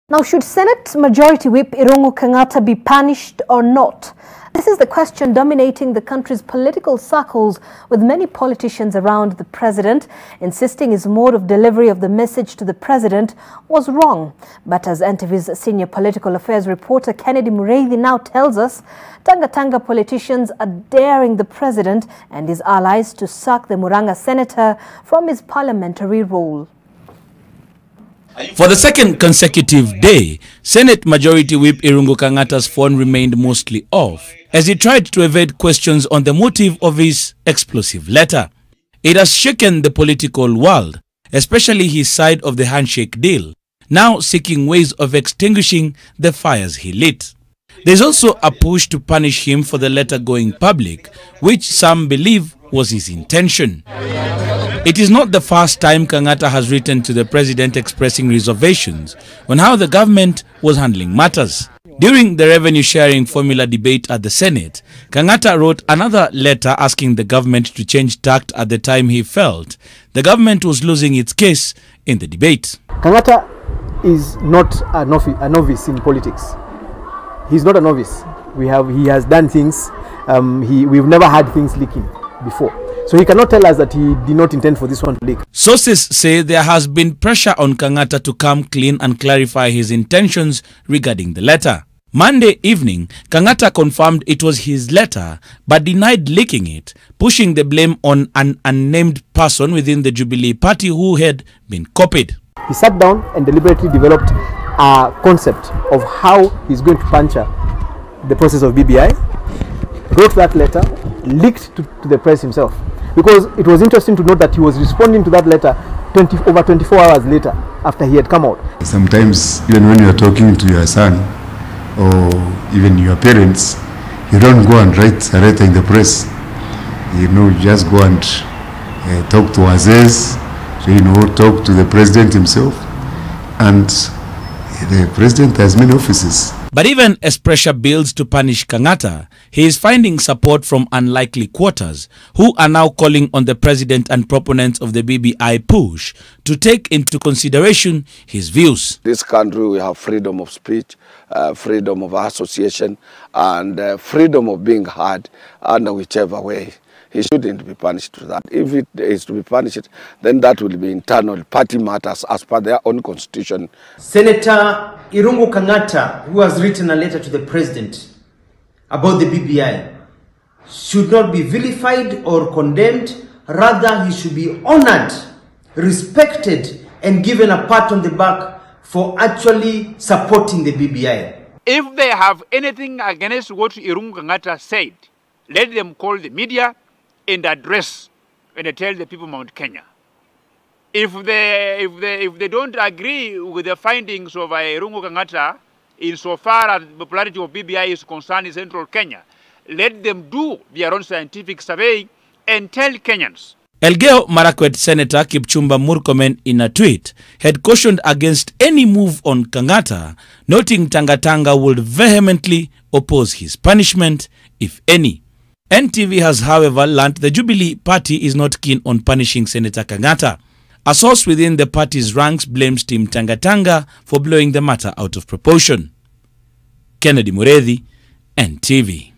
Now, should Senate Majority Whip Senator Kang'ata be punished or not? This is the question dominating the country's political circles, with many politicians around the president insisting his mode of delivery of the message to the president was wrong. But as NTV's senior political affairs reporter Kennedy Mureithi now tells us, Tanga politicians are daring the president and his allies to sack the Murang'a senator from his parliamentary role. For the second consecutive day, Senate Majority Whip Senator Kang'ata's phone remained mostly off as he tried to evade questions on the motive of his explosive letter. It has shaken the political world, especially his side of the handshake deal, now seeking ways of extinguishing the fires he lit. There's also a push to punish him for the letter going public, which some believe was his intention. It is not the first time Kang'ata has written to the president expressing reservations on how the government was handling matters. During the revenue sharing formula debate at the Senate, Kang'ata wrote another letter asking the government to change tact at the time he felt the government was losing its case in the debate. Kang'ata is not a novice in politics. He's not a novice. He has done things. We've never had things leaking before. So he cannot tell us that he did not intend for this one to leak. Sources say there has been pressure on Kang'ata to come clean and clarify his intentions regarding the letter. Monday evening, Kang'ata confirmed it was his letter but denied leaking it, pushing the blame on an unnamed person within the Jubilee party who had been copied. He sat down and deliberately developed a concept of how he's going to puncture the process of BBI, wrote that letter, leaked to the press himself. Because it was interesting to note that he was responding to that letter over 24 hours later after he had come out. Sometimes even when you are talking to your son or even your parents, you don't go and write a letter in the press. You just go and talk to Aziz, talk to the president himself. And the president has many offices. But even as pressure builds to punish Kang'ata, he is finding support from unlikely quarters who are now calling on the president and proponents of the BBI push to take into consideration his views. This country, we have freedom of speech, freedom of association, and freedom of being heard under whichever way. He shouldn't be punished for that. If it is to be punished, then that will be internal party matters as per their own constitution. Senator Kang'ata, who has written a letter to the president about the BBI, should not be vilified or condemned. Rather, he should be honored, respected, and given a pat on the back for actually supporting the BBI. If they have anything against what Senator Kang'ata said, let them call the media and address and tell the people of Mount Kenya. If they don't agree with the findings of Senator Kang'ata insofar as the popularity of BBI is concerned in central Kenya, let them do their own scientific survey and tell Kenyans. Elgeyo Marakwet Senator Kipchumba Murkomen, in a tweet, had cautioned against any move on Kang'ata, noting Tanga would vehemently oppose his punishment, if any. NTV has, however, learnt the Jubilee party is not keen on punishing Senator Kang'ata. A source within the party's ranks blames Team Tanga for blowing the matter out of proportion. Kennedy Mureithi, NTV.